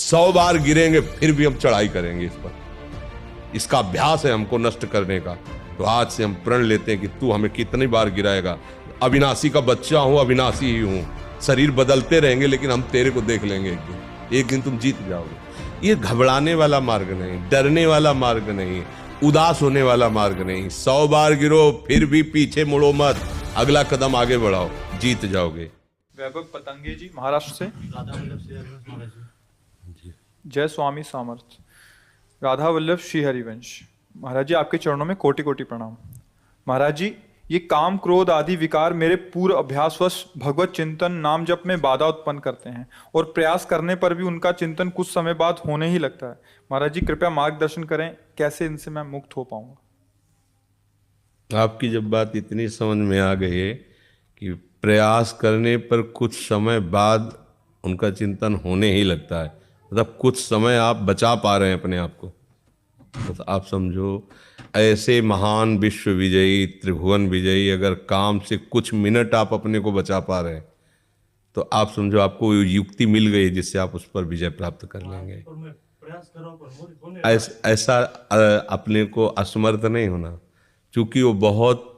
100 बार गिरेंगे फिर भी हम चढ़ाई करेंगे इस पर। इसका अभ्यास है हमको नष्ट करने का। तो आज से हम प्रण लेते हैं कि तू हमें कितनी बार गिराएगा। अविनाशी का बच्चा हूं, अविनाशी ही हूं। शरीर बदलते रहेंगे लेकिन हम तेरे को देख लेंगे एक दिन तुम जीत जाओगे। ये घबराने वाला मार्ग नहीं, डरने वाला मार्ग नहीं, उदास होने वाला मार्ग नहीं। 100 बार गिरो फिर भी पीछे मुड़ो मत, अगला कदम आगे बढ़ाओ, जीत जाओगे। वैभव पतंगे जी महाराष्ट्र से। जय स्वामी सामर्थ। राधा वल्लभ श्री हरिवंश। महाराज जी आपके चरणों में कोटि कोटि प्रणाम। महाराज जी ये काम क्रोध आदि विकार मेरे पूर्व अभ्यासवश भगवत चिंतन नाम जप में बाधा उत्पन्न करते हैं और प्रयास करने पर भी उनका चिंतन कुछ समय बाद होने ही लगता है। महाराज जी कृपया मार्गदर्शन करें, कैसे इनसे मैं मुक्त हो पाऊंगा। आपकी जब बात इतनी समझ में आ गई है कि प्रयास करने पर कुछ समय बाद उनका चिंतन होने ही लगता है, मतलब कुछ समय आप बचा पा रहे हैं अपने आप को, तो आप समझो ऐसे महान विश्व विजयी त्रिभुवन विजयी अगर काम से कुछ मिनट आप अपने को बचा पा रहे हैं तो आप समझो आपको युक्ति मिल गई जिससे आप उस पर विजय प्राप्त कर लेंगे। ऐसा अपने को असमर्थ नहीं होना, क्योंकि वो बहुत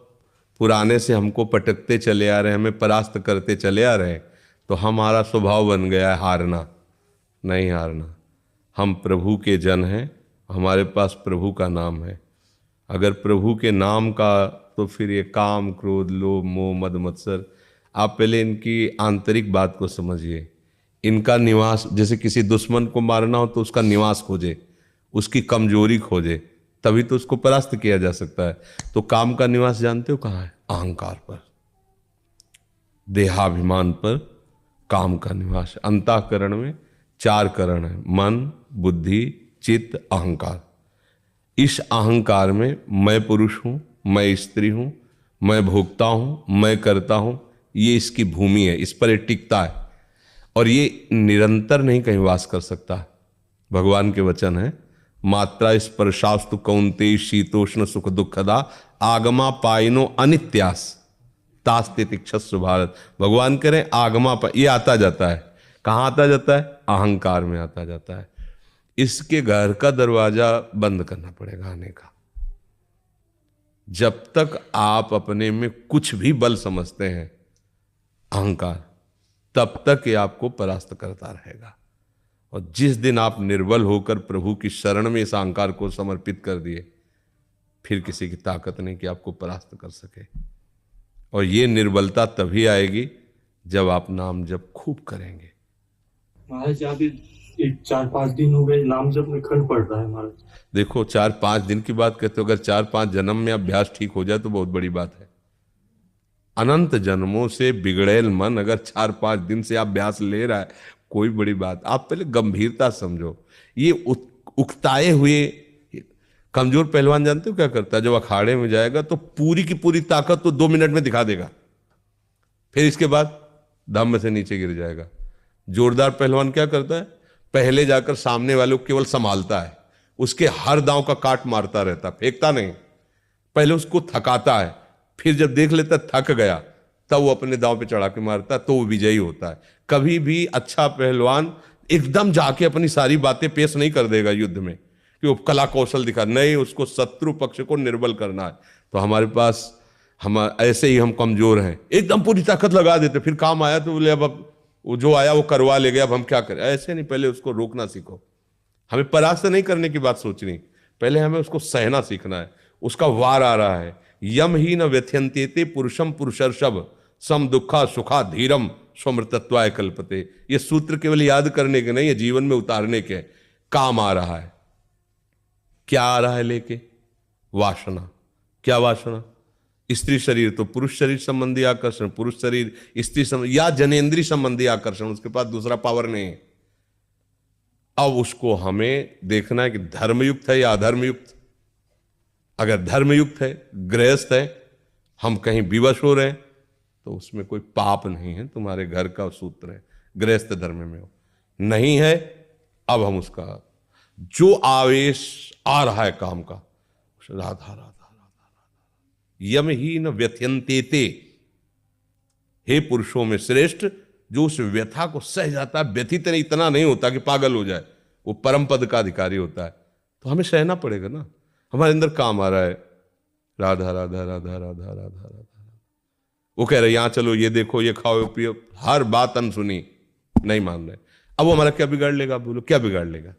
पुराने से हमको पटकते चले आ रहे हैं, हमें परास्त करते चले आ रहे हैं, तो हमारा स्वभाव बन गया है हारना। नहीं हारना, हम प्रभु के जन हैं, हमारे पास प्रभु का नाम है। अगर प्रभु के नाम का, तो फिर ये काम क्रोध लोभ मोह मद मत्सर, आप पहले इनकी आंतरिक बात को समझिए। इनका निवास, जैसे किसी दुश्मन को मारना हो तो उसका निवास खोजे, उसकी कमजोरी खोजे, तभी तो उसको परास्त किया जा सकता है। तो काम का निवास जानते हो कहाँ है? अहंकार पर, देहाभिमान पर काम का निवास। अंतःकरण में 4 करण है, मन बुद्धि चित्त अहंकार। इस अहंकार में मैं पुरुष हूं, मैं स्त्री हूं, मैं भोगता हूं, मैं करता हूं, ये इसकी भूमि है, इस पर ये टिकता है और ये निरंतर नहीं कहीं वास कर सकता। भगवान के वचन है, मात्रा स्पर्शास्तु कौन्तेय शीतोष्ण सुख दुखदा आगमा पाइनो अनित्यास तास्ते तिक्षस्व भारत। भगवान कह रहे हैं आगमा ये आता जाता है। कहाँ आता जाता है? अहंकार में आता जाता है। इसके घर का दरवाजा बंद करना पड़ेगा आने का। जब तक आप अपने में कुछ भी बल समझते हैं अहंकार, तब तक ये आपको परास्त करता रहेगा। और जिस दिन आप निर्बल होकर प्रभु की शरण में इस अहंकार को समर्पित कर दिए, फिर किसी की ताकत नहीं कि आपको परास्त कर सके। और ये निर्बलता तभी आएगी जब आप नाम जप खूब करेंगे। महाराज अभी 4-5 दिन हो गए नाम जप में खंड पड़ रहा है महाराज। देखो 4-5 दिन की बात कहते हो, अगर 4-5 जन्म में अभ्यास ठीक हो जाए तो बहुत बड़ी बात है। अनंत जन्मों से बिगड़ेल मन अगर 4-5 दिन से अभ्यास ले रहा है, कोई बड़ी बात। आप पहले गंभीरता समझो। ये उकताए हुए कमजोर पहलवान जानते हो क्या करता है? जब अखाड़े में जाएगा तो पूरी की पूरी ताकत तो 2 मिनट में दिखा देगा, फिर इसके बाद धम्म से नीचे गिर जाएगा। जोरदार पहलवान क्या करता है? पहले जाकर सामने वाले को केवल संभालता है, उसके हर दांव का काट मारता रहता, फेंकता नहीं। पहले उसको थकाता है, फिर जब देख लेता थक गया तब वो अपने दांव पे चढ़ा के मारता है, तो वो विजयी होता है। कभी भी अच्छा पहलवान एकदम जाके अपनी सारी बातें पेश नहीं कर देगा युद्ध में कि वो कला कौशल दिखा, नहीं, उसको शत्रु पक्ष को निर्बल करना है। तो हमारे पास हम ऐसे ही हम कमजोर हैं, एकदम पूरी ताकत लगा देते, फिर काम आया तो बोले अब वो जो आया वो करवा ले गया, अब हम क्या करें। ऐसे नहीं, पहले उसको रोकना सीखो। हमें परास्त नहीं करने की बात सोचनी, पहले हमें उसको सहना सीखना है। उसका वार आ रहा है, यम ही न व्यथ्यन्त्येते पुरुषम पुरुषर्षभ सम दुखा सुखा धीरम स्वमृतत्वाय कल्पते। ये सूत्र केवल याद करने के नहीं है, जीवन में उतारने के। काम आ रहा है, क्या आ रहा है लेके? वासना। क्या वासना? स्त्री शरीर तो पुरुष शरीर संबंधी आकर्षण, पुरुष शरीर स्त्री संबंधी या जनेन्द्रीय संबंधी आकर्षण, उसके पास दूसरा पावर नहीं है। अब उसको हमें देखना है कि धर्मयुक्त है या अधर्मयुक्त। अगर धर्मयुक्त है, गृहस्थ है, हम कहीं विवश हो रहे हैं तो उसमें कोई पाप नहीं है, तुम्हारे घर का सूत्र है, गृहस्थ धर्म में हो। नहीं है, अब हम उसका जो आवेश आ रहा है काम का, राधा राधा राधा यम ही न व्यथ्यन्तेते, हे पुरुषों में श्रेष्ठ जो उस व्यथा को सह जाता है। व्यथित इतना नहीं होता कि पागल हो जाए, वो परम पद का अधिकारी होता है, तो हमें सहना पड़ेगा ना। हमारे अंदर काम आ रहा है राधा राधा राधा राधा राधा राधा, वो कह रहे यहाँ चलो, ये देखो, ये खाओ, पियो, हर बात अनसुनी, नहीं मान रहे। अब वो हमारा क्या बिगाड़ लेगा? बोलो क्या बिगाड़ लेगा?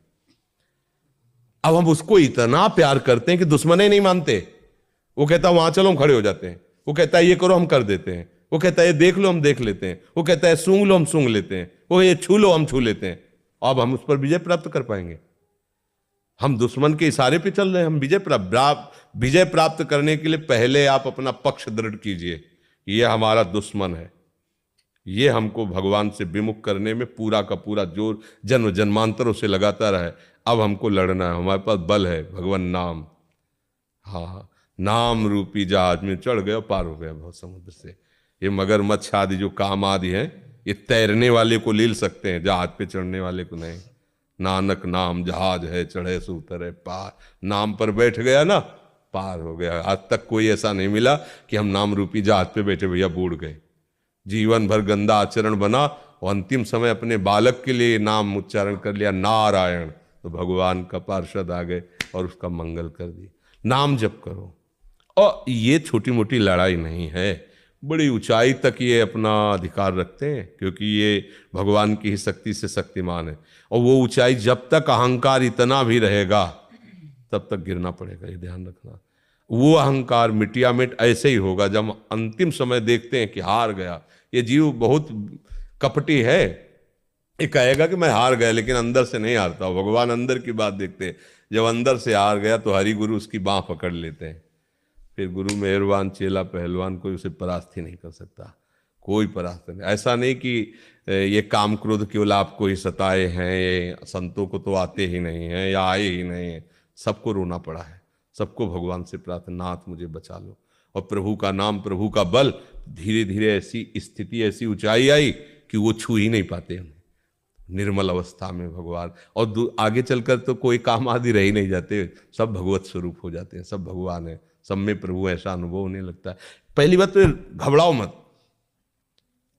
अब हम उसको इतना प्यार करते हैं कि दुश्मन ही नहीं मानते। वो कहता है वहां चलो, हम खड़े हो जाते हैं। वो कहता है ये करो, हम कर देते हैं। वो कहता है ये देख लो, हम देख लेते हैं। वो कहता है सूंघ लो, हम सूंघ लेते हैं। वो ये छू लो, हम छू लेते हैं। अब हम उस पर विजय प्राप्त कर पाएंगे? हम दुश्मन के इशारे पे चल रहे हैं। हम विजय प्राप्त करने के लिए पहले आप अपना पक्ष दृढ़ कीजिए। ये हमारा दुश्मन है, ये हमको भगवान से विमुख करने में पूरा का पूरा जोर जन्म जन्मांतरों से लगाता रहा है। अब हमको लड़ना है, हमारे पास बल है, भगवान नाम। हाँ, नाम रूपी जहाज में चढ़ गया, पार हो गया बहुत समुद्र से। ये मगरमच्छ आदि जो काम आदि हैं, ये तैरने वाले को लील सकते हैं, जहाज पे चढ़ने वाले को नहीं। नानक नाम जहाज है, चढ़े सो उतरे पार। नाम पर बैठ गया ना, पार हो गया। आज तक कोई ऐसा नहीं मिला कि हम नाम रूपी जहाज पे बैठे भैया बूढ़ गए, जीवन भर गंदा आचरण बना और अंतिम समय अपने बालक के लिए नाम उच्चारण कर लिया नारायण, तो भगवान का पार्षद आ गए और उसका मंगल कर दिया। नाम जप करो। और ये छोटी मोटी लड़ाई नहीं है, बड़ी ऊंचाई तक ये अपना अधिकार रखते हैं, क्योंकि ये भगवान की ही शक्ति से शक्तिमान है। और वो ऊंचाई जब तक अहंकार इतना भी रहेगा तब तक गिरना पड़ेगा, ये ध्यान रखना। वो अहंकार मिटिया मिट ऐसे ही होगा जब अंतिम समय देखते हैं कि हार गया। ये जीव बहुत कपटी है, ये कहेगा कि मैं हार गया, लेकिन अंदर से नहीं हारता। भगवान अंदर की बात देखते हैं। जब अंदर से हार गया तो हरि गुरु उसकी बाँह पकड़ लेते हैं। फिर गुरु मेहरबान, चेला पहलवान, कोई उसे परास्त ही नहीं कर सकता, कोई परास्त नहीं। ऐसा नहीं कि ये काम क्रोध केवल आपको ही सताए हैं, ये संतों को तो आते ही नहीं हैं या आए ही नहीं हैं। सबको रोना पड़ा है, सबको भगवान से प्रार्थना, नाथ मुझे बचा लो। और प्रभु का नाम, प्रभु का बल, धीरे धीरे ऐसी स्थिति, ऐसी ऊंचाई आई कि वो छू ही नहीं पाते उन्हें, निर्मल अवस्था में भगवान। और आगे चलकर तो कोई काम आदि रह ही नहीं जाते, सब भगवत स्वरूप हो जाते हैं, सब भगवान है, सब में प्रभु, ऐसा अनुभव होने लगता है। पहली बात तो घबराओ मत।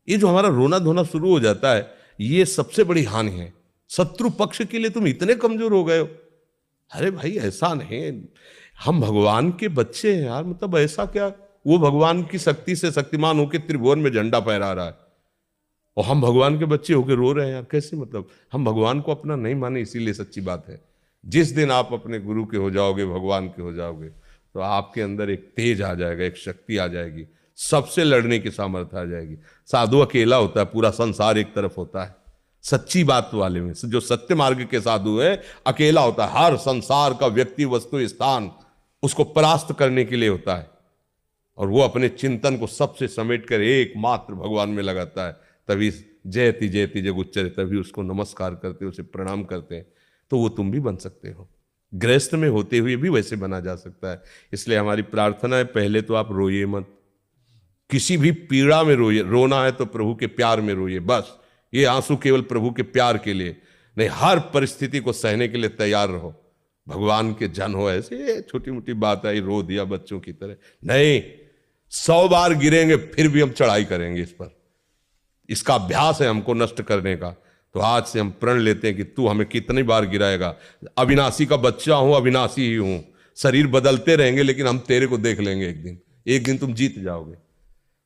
ये जो हमारा रोना धोना शुरू हो जाता है, ये सबसे बड़ी हानि है। शत्रु पक्ष के लिए तुम इतने कमजोर हो गए हो। अरे भाई ऐसा नहीं, हम भगवान के बच्चे हैं यार, मतलब ऐसा क्या? वो भगवान की शक्ति से शक्तिमान होकर त्रिभुवन में झंडा फहरा रहा है और हम भगवान के बच्चे होकर रो रहे हैं यार, कैसे? मतलब हम भगवान को अपना नहीं माने, इसीलिए सच्ची बात है। जिस दिन आप अपने गुरु के हो जाओगे, भगवान के हो जाओगे, तो आपके अंदर एक तेज आ जाएगा, एक शक्ति आ जाएगी, सबसे लड़ने की सामर्थ्य आ जाएगी। साधु अकेला होता है, पूरा संसार एक तरफ होता है। सच्ची बात वाले में जो सत्य मार्ग के साधु है, अकेला होता है। हर संसार का व्यक्ति, वस्तु, स्थान उसको परास्त करने के लिए होता है, और वो अपने चिंतन को सबसे समेट कर एकमात्र भगवान में लगाता है। तभी जयति जयति जग उच्चरे, तभी उसको नमस्कार करते, उसे प्रणाम करते हैं। तो वो तुम भी बन सकते हो, गृहस्थ में होते हुए भी वैसे बना जा सकता है। इसलिए हमारी प्रार्थना है, पहले तो आप रोइए मत, किसी भी पीड़ा में रोइए। रोना है तो प्रभु के प्यार में रोइए, बस। ये आंसू केवल प्रभु के प्यार के लिए नहीं, हर परिस्थिति को सहने के लिए तैयार रहो। भगवान के जन हो, ऐसे छोटी मोटी बात आई रो दिया बच्चों की तरह नहीं। 100 बार गिरेंगे फिर भी हम चढ़ाई करेंगे इस पर। इसका अभ्यास है हमको नष्ट करने का। तो आज से हम प्रण लेते हैं कि तू हमें कितनी बार गिराएगा। अविनाशी का बच्चा हूं, अविनाशी ही हूं। शरीर बदलते रहेंगे लेकिन हम तेरे को देख लेंगे एक दिन तुम जीत जाओगे।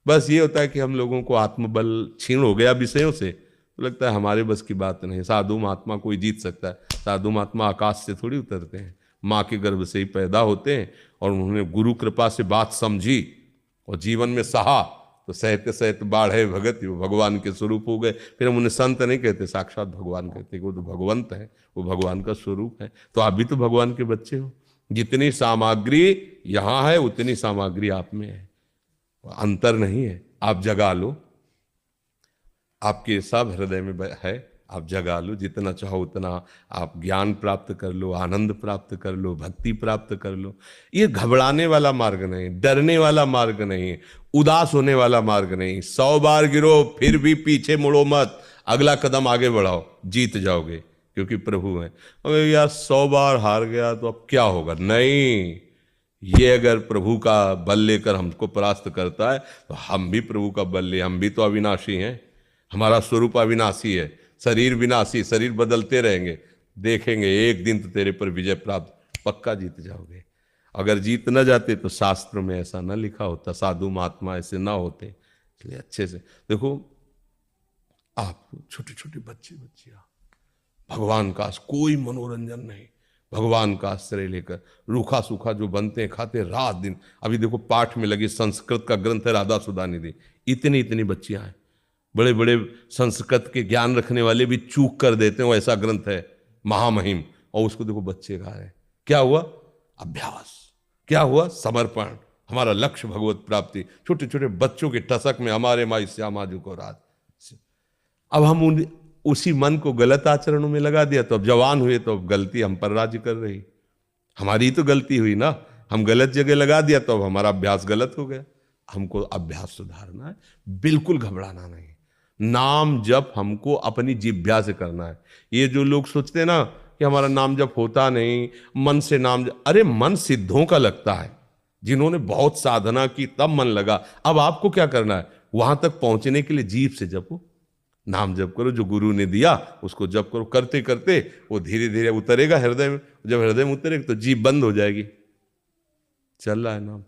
बस ये होता है कि हम लोगों को आत्मबल क्षीण हो गया विषयों से, तो लगता है हमारे बस की बात नहीं। साधु महात्मा कोई जीत सकता है? साधु महात्मा आकाश से थोड़ी उतरते हैं, माँ के गर्भ से ही पैदा होते हैं। और उन्होंने गुरु कृपा से बात समझी और जीवन में सहा, तो सहते सहते बाढ़े भगत, वो भगवान के स्वरूप हो गए। फिर हम उन्हें संत नहीं कहते, साक्षात भगवान कहते, वो तो भगवंत है, वो भगवान का स्वरूप है। तो आप भी तो भगवान के बच्चे हो। जितनी सामग्री यहाँ है उतनी सामग्री आप में है, अंतर नहीं है। आप जगा लो, आपके सब हृदय में है, आप जगा लो। जितना चाहो उतना आप ज्ञान प्राप्त कर लो, आनंद प्राप्त कर लो, भक्ति प्राप्त कर लो। ये घबराने वाला मार्ग नहीं, डरने वाला मार्ग नहीं, उदास होने वाला मार्ग नहीं। 100 बार गिरो फिर भी पीछे मुड़ो मत, अगला कदम आगे बढ़ाओ, जीत जाओगे, क्योंकि प्रभु है। अगर यार 100 बार हार गया तो अब क्या होगा? नहीं, ये अगर प्रभु का बल लेकर हमको परास्त करता है तो हम भी प्रभु का बल ले। हम भी तो अविनाशी हैं, हमारा स्वरूप अविनाशी है। शरीर विनाशी, शरीर बदलते रहेंगे, देखेंगे एक दिन तो तेरे पर विजय प्राप्त, पक्का जीत जाओगे। अगर जीत न जाते तो शास्त्र में ऐसा न लिखा होता, साधु महात्मा ऐसे ना होते। इसलिए अच्छे से देखो, आप छोटे छोटे बच्चे बच्चियां, भगवान का कोई मनोरंजन नहीं, भगवान का आश्रय लेकर रूखा सूखा जो बनते हैं खाते रात दिन। अभी देखो पाठ में लगी, संस्कृत का ग्रंथ है राधा सुधा निधि, इतनी इतनी बच्चियां हैं, बड़े बड़े संस्कृत के ज्ञान रखने वाले भी चूक कर देते हैं, ऐसा ग्रंथ है महामहिम, और उसको देखो बच्चे गा रहे हैं। क्या हुआ? अभ्यास। क्या हुआ? समर्पण। हमारा लक्ष्य भगवत प्राप्ति। छोटे छोटे बच्चों के टसक में हमारे माई श्यामा जी को रात। अब हम उसी मन को गलत आचरणों में लगा दिया, तो अब जवान हुए तो अब गलती हम पर राज्य कर रही। हमारी तो गलती हुई ना, हम गलत जगह लगा दिया तो अब हमारा अभ्यास गलत हो गया। हमको अभ्यास सुधारना है, बिल्कुल घबराना नहीं। नाम जप हमको अपनी जिह्वा से करना है। ये जो लोग सोचते हैं ना कि हमारा नाम जप होता नहीं, मन से नाम जप, अरे मन सिद्धों का लगता है, जिन्होंने बहुत साधना की तब मन लगा। अब आपको क्या करना है? वहां तक पहुंचने के लिए जीभ से जपो, नाम जप करो, जो गुरु ने दिया उसको जप करो। करते करते वो धीरे धीरे उतरेगा हृदय में। जब हृदय में उतरेगा तो जीभ बंद हो जाएगी, चल रहा है नाम,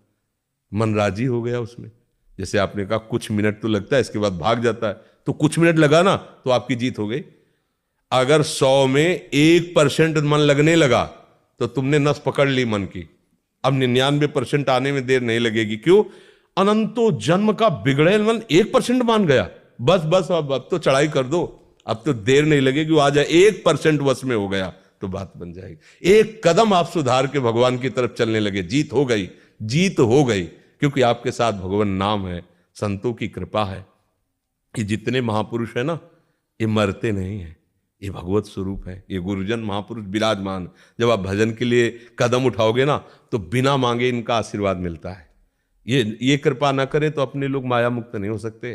मन राजी हो गया उसमें। जैसे आपने कहा कुछ मिनट तो लगता है, इसके बाद भाग जाता है, तो कुछ मिनट लगा ना तो आपकी जीत हो गई। अगर 100 में 1% मन लगने लगा तो तुमने नस पकड़ ली मन की। अब 99% आने में देर नहीं लगेगी। क्यों? अनंतो जन्म का बिगड़ेल मन 1% मान गया, बस बस अब तो चढ़ाई कर दो, अब तो देर नहीं लगेगी, वो आ जाए। 1% वश में हो गया तो बात बन जाएगी। एक कदम आप सुधार के भगवान की तरफ चलने लगे, जीत हो गई, जीत हो गई। क्योंकि आपके साथ भगवान नाम है, संतों की कृपा है। ये जितने महापुरुष है ना, ये मरते नहीं है, ये भगवत स्वरूप है, ये गुरुजन महापुरुष विराजमान। जब आप भजन के लिए कदम उठाओगे ना तो बिना मांगे इनका आशीर्वाद मिलता है। ये कृपा ना करें तो अपने लोग माया मुक्त नहीं हो सकते।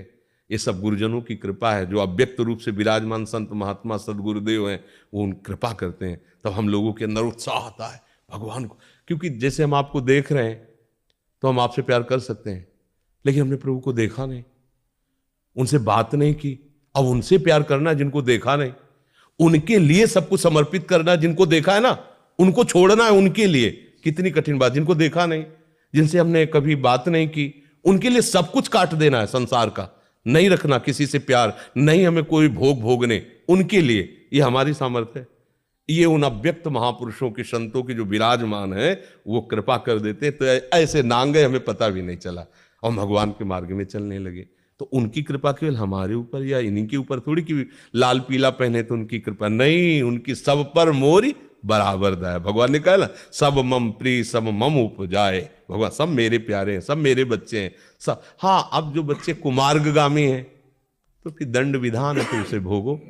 ये सब गुरुजनों की कृपा है, जो अव्यक्त रूप से विराजमान संत महात्मा सदगुरुदेव हैं, वो उन कृपा करते हैं। तब हम लोगों के अंदर उत्साह आता है भगवान को। क्योंकि जैसे हम आपको देख रहे हैं तो हम आपसे प्यार कर सकते हैं, लेकिन हमने प्रभु को देखा नहीं, उनसे बात नहीं की। अब उनसे प्यार करना जिनको देखा नहीं, उनके लिए सब कुछ समर्पित करना जिनको देखा है ना, उनको छोड़ना है उनके लिए कितनी कठिन बात। जिनको देखा नहीं, जिनसे हमने कभी बात नहीं की, उनके लिए सब कुछ काट देना है संसार का, नहीं रखना किसी से प्यार, नहीं हमें कोई भोग भोगने, उनके लिए। ये हमारी सामर्थ्य है। ये उन अव्यक्त महापुरुषों के संतों के जो विराजमान है वो कृपा कर देते, तो ऐसे नांगे हमें पता भी नहीं चला और भगवान के मार्ग में चलने लगे। तो उनकी कृपा केवल हमारे ऊपर या इन्हीं के ऊपर थोड़ी कि लाल पीला पहने तो उनकी कृपा नहीं, उनकी सब पर मोरी बराबर दया। भगवान ने कहा ना, सब मम प्रिय सब मम उपजाए। भगवान सब मेरे प्यारे हैं, सब मेरे बच्चे हैं सब। हाँ, अब जो बच्चे कुमार्गगामी हैं तो फिर दंड विधान है, तो उसे भोगो।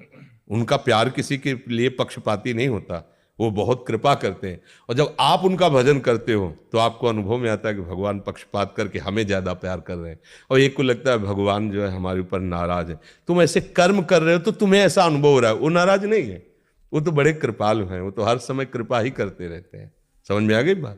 उनका प्यार किसी के लिए पक्षपाती नहीं होता, वो बहुत कृपा करते हैं। और जब आप उनका भजन करते हो तो आपको अनुभव में आता है कि भगवान पक्षपात करके हमें ज्यादा प्यार कर रहे हैं। और एक को लगता है भगवान जो है हमारे ऊपर नाराज है। तुम ऐसे कर्म कर रहे हो तो तुम्हें ऐसा अनुभव हो रहा है, वो नाराज नहीं है, वो तो बड़े कृपालु हैं, वो तो हर समय कृपा ही करते रहते हैं। समझ में आ गई बात?